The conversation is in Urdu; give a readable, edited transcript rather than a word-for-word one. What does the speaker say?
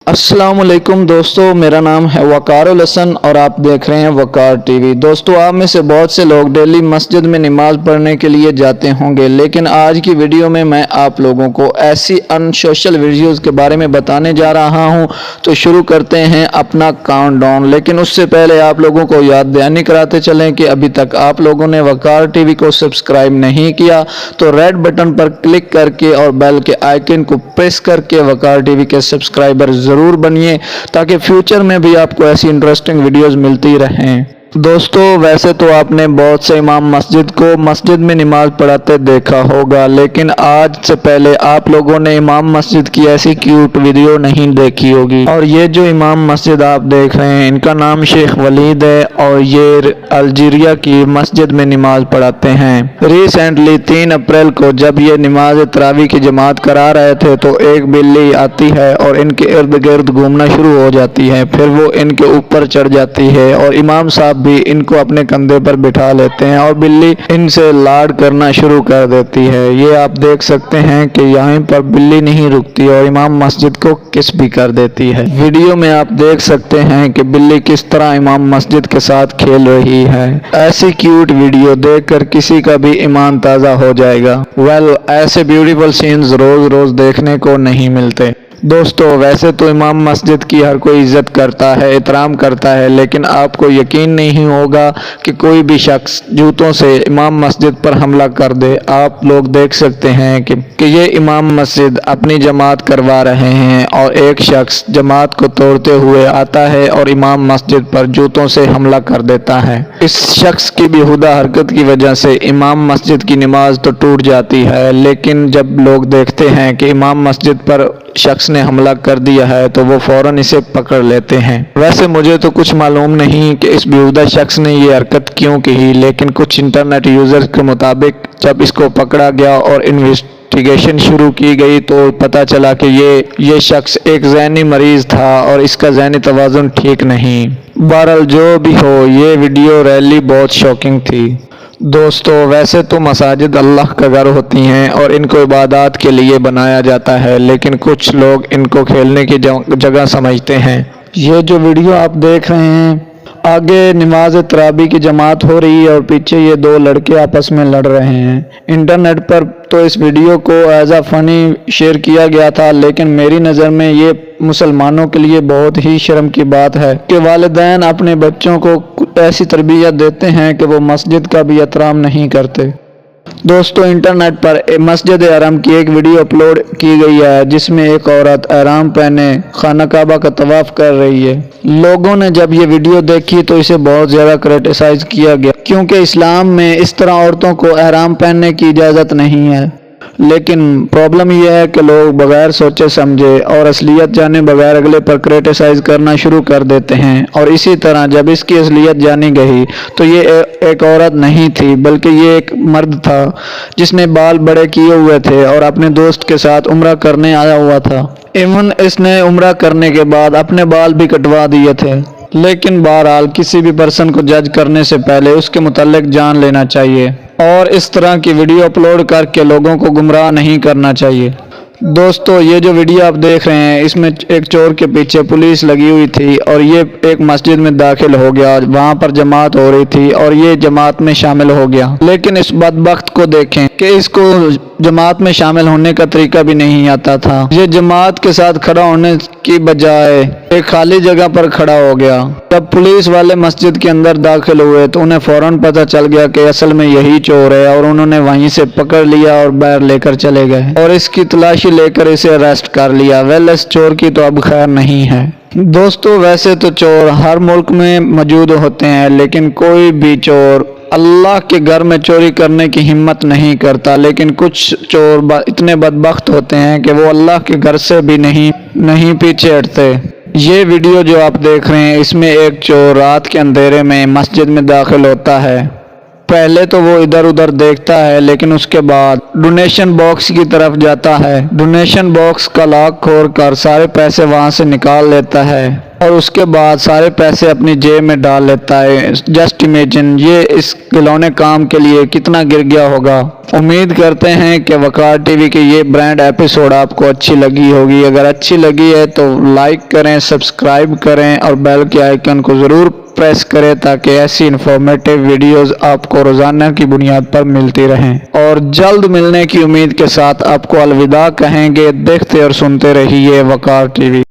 السلام علیکم دوستو، میرا نام ہے وقار الحسن اور آپ دیکھ رہے ہیں وقار ٹی وی۔ دوستو، آپ میں سے بہت سے لوگ ڈیلی مسجد میں نماز پڑھنے کے لیے جاتے ہوں گے، لیکن آج کی ویڈیو میں آپ لوگوں کو ایسی ان سوشل ویڈیوز کے بارے میں بتانے جا رہا ہوں۔ تو شروع کرتے ہیں اپنا کاؤنٹ ڈاؤن، لیکن اس سے پہلے آپ لوگوں کو یاد دہانی کراتے چلیں کہ ابھی تک آپ لوگوں نے وقار ٹی وی کو سبسکرائب نہیں کیا تو ریڈ بٹن پر کلک کر کے اور بیل کے آئیکن کو پریس کر کے وقار ٹی وی کے سبسکرائبر ضرور بنیے تاکہ فیوچر میں بھی آپ کو ایسی انٹرسٹنگ ویڈیوز ملتی رہیں۔ دوستو، ویسے تو آپ نے بہت سے امام مسجد میں نماز پڑھاتے دیکھا ہوگا، لیکن آج سے پہلے آپ لوگوں نے امام مسجد کی ایسی کیوٹ ویڈیو نہیں دیکھی ہوگی۔ اور یہ جو امام مسجد آپ دیکھ رہے ہیں، ان کا نام شیخ ولید ہے اور یہ الجیریا کی مسجد میں نماز پڑھاتے ہیں۔ ریسنٹلی 3 اپریل کو جب یہ نماز تراویح کی جماعت کرا رہے تھے تو ایک بلی آتی ہے اور ان کے ارد گرد گھومنا شروع ہو جاتی ہے، پھر وہ ان کے اوپر چڑھ جاتی ہے اور امام صاحب بھی ان کو اپنے کندھے پر بٹھا لیتے ہیں اور بلی ان سے لاڈ کرنا شروع کر دیتی ہے۔ یہ آپ دیکھ سکتے ہیں کہ یہیں پر بلی نہیں رکتی اور امام مسجد کو کس بھی کر دیتی ہے۔ ویڈیو میں آپ دیکھ سکتے ہیں کہ بلی کس طرح امام مسجد کے ساتھ کھیل رہی ہے۔ ایسی کیوٹ ویڈیو دیکھ کر کسی کا بھی ایمان تازہ ہو جائے گا۔ ایسے بیوٹیفل سینز روز روز دیکھنے کو نہیں ملتے۔ دوستو، ویسے تو امام مسجد کی ہر کوئی عزت کرتا ہے، احترام کرتا ہے، لیکن آپ کو یقین نہیں ہوگا کہ کوئی بھی شخص جوتوں سے امام مسجد پر حملہ کر دے۔ آپ لوگ دیکھ سکتے ہیں کہ یہ امام مسجد اپنی جماعت کروا رہے ہیں اور ایک شخص جماعت کو توڑتے ہوئے آتا ہے اور امام مسجد پر جوتوں سے حملہ کر دیتا ہے۔ اس شخص کی بیہودہ حرکت کی وجہ سے امام مسجد کی نماز تو ٹوٹ جاتی ہے، لیکن جب لوگ دیکھتے ہیں کہ امام مسجد پر شخص نے حملہ کر دیا ہے تو وہ فوراً اسے پکڑ لیتے ہیں۔ ویسے مجھے تو کچھ معلوم نہیں کہ اس بیہودہ شخص نے یہ حرکت کیوں کی، لیکن کچھ انٹرنیٹ یوزرز کے مطابق جب اس کو پکڑا گیا اور انویسٹیگیشن شروع کی گئی تو پتہ چلا کہ یہ شخص ایک ذہنی مریض تھا اور اس کا ذہنی توازن ٹھیک نہیں۔ بہرحال جو بھی ہو، یہ ویڈیو ریلی بہت شاکنگ تھی۔ دوستو، ویسے تو مساجد اللہ کا گھر ہوتی ہیں اور ان کو عبادات کے لیے بنایا جاتا ہے، لیکن کچھ لوگ ان کو کھیلنے کی جگہ سمجھتے ہیں۔ یہ جو ویڈیو آپ دیکھ رہے ہیں، آگے نماز تراویح کی جماعت ہو رہی ہے اور پیچھے یہ 2 لڑکے آپس میں لڑ رہے ہیں۔ انٹرنیٹ پر تو اس ویڈیو کو ایز اے فنی شیئر کیا گیا تھا، لیکن میری نظر میں یہ مسلمانوں کے لیے بہت ہی شرم کی بات ہے کہ والدین اپنے بچوں کو ایسی تربیت دیتے ہیں کہ وہ مسجد کا بھی احترام نہیں کرتے۔ دوستو، انٹرنیٹ پر مسجد حرم کی ایک ویڈیو اپلوڈ کی گئی ہے جس میں ایک عورت احرام پہنے خانہ کعبہ کا طواف کر رہی ہے۔ لوگوں نے جب یہ ویڈیو دیکھی تو اسے بہت زیادہ کرٹیسائز کیا گیا کیونکہ اسلام میں اس طرح عورتوں کو احرام پہننے کی اجازت نہیں ہے، لیکن پرابلم یہ ہے کہ لوگ بغیر سوچے سمجھے اور اصلیت جانے بغیر اگلے پر کرٹیسائز کرنا شروع کر دیتے ہیں۔ اور اسی طرح جب اس کی اصلیت جانی گئی تو یہ ایک عورت نہیں تھی بلکہ یہ ایک مرد تھا جس نے بال بڑے کیے ہوئے تھے اور اپنے دوست کے ساتھ عمرہ کرنے آیا ہوا تھا۔ ایون اس نے عمرہ کرنے کے بعد اپنے بال بھی کٹوا دیے تھے۔ لیکن بہرحال کسی بھی پرسن کو جج کرنے سے پہلے اس کے متعلق جان لینا چاہیے اور اس طرح کی ویڈیو اپلوڈ کر کے لوگوں کو گمراہ نہیں کرنا چاہیے۔ دوستو، یہ جو ویڈیو آپ دیکھ رہے ہیں اس میں ایک چور کے پیچھے پولیس لگی ہوئی تھی اور یہ ایک مسجد میں داخل ہو گیا، وہاں پر جماعت ہو رہی تھی اور یہ جماعت میں شامل ہو گیا، لیکن اس بدبخت کو دیکھیں کہ اس کو جماعت میں شامل ہونے کا طریقہ بھی نہیں آتا تھا۔ یہ جماعت کے ساتھ کھڑا ہونے کی بجائے ایک خالی جگہ پر کھڑا ہو گیا۔ جب پولیس والے مسجد کے اندر داخل ہوئے تو انہیں فوراً پتہ چل گیا کہ اصل میں یہی چور ہے اور انہوں نے وہیں سے پکڑ لیا اور باہر لے کر چلے گئے اور اس کی تلاشی لے کر اسے اریسٹ کر لیا۔ اس چور کی تو اب خیر نہیں ہے۔ دوستو، ویسے تو چور ہر ملک میں موجود ہوتے ہیں، لیکن کوئی بھی چور اللہ کے گھر میں چوری کرنے کی ہمت نہیں کرتا، لیکن کچھ چور اتنے بدبخت ہوتے ہیں کہ وہ اللہ کے گھر سے بھی نہیں پیچھے ہٹتے۔ یہ ویڈیو جو آپ دیکھ رہے ہیں اس میں ایک چور رات کے اندھیرے میں مسجد میں داخل ہوتا ہے۔ پہلے تو وہ ادھر ادھر دیکھتا ہے، لیکن اس کے بعد ڈونیشن باکس کی طرف جاتا ہے، ڈونیشن باکس کا لاک کھول کر سارے پیسے وہاں سے نکال لیتا ہے اور اس کے بعد سارے پیسے اپنی جیب میں ڈال لیتا ہے۔ جسٹ امیجن یہ اس کھلونے کام کے لیے کتنا گر گیا ہوگا۔ امید کرتے ہیں کہ وقار ٹی وی کی یہ برانڈ ایپیسوڈ آپ کو اچھی لگی ہوگی۔ اگر اچھی لگی ہے تو لائک کریں، سبسکرائب کریں اور بیل کے آئیکن کو ضرور پریس کریں تاکہ ایسی انفارمیٹیو ویڈیوز آپ کو روزانہ کی بنیاد پر ملتی رہیں۔ اور جلد ملنے کی امید کے ساتھ آپ کو الوداع کہیں گے۔ دیکھتے اور سنتے رہیے وقار ٹی وی۔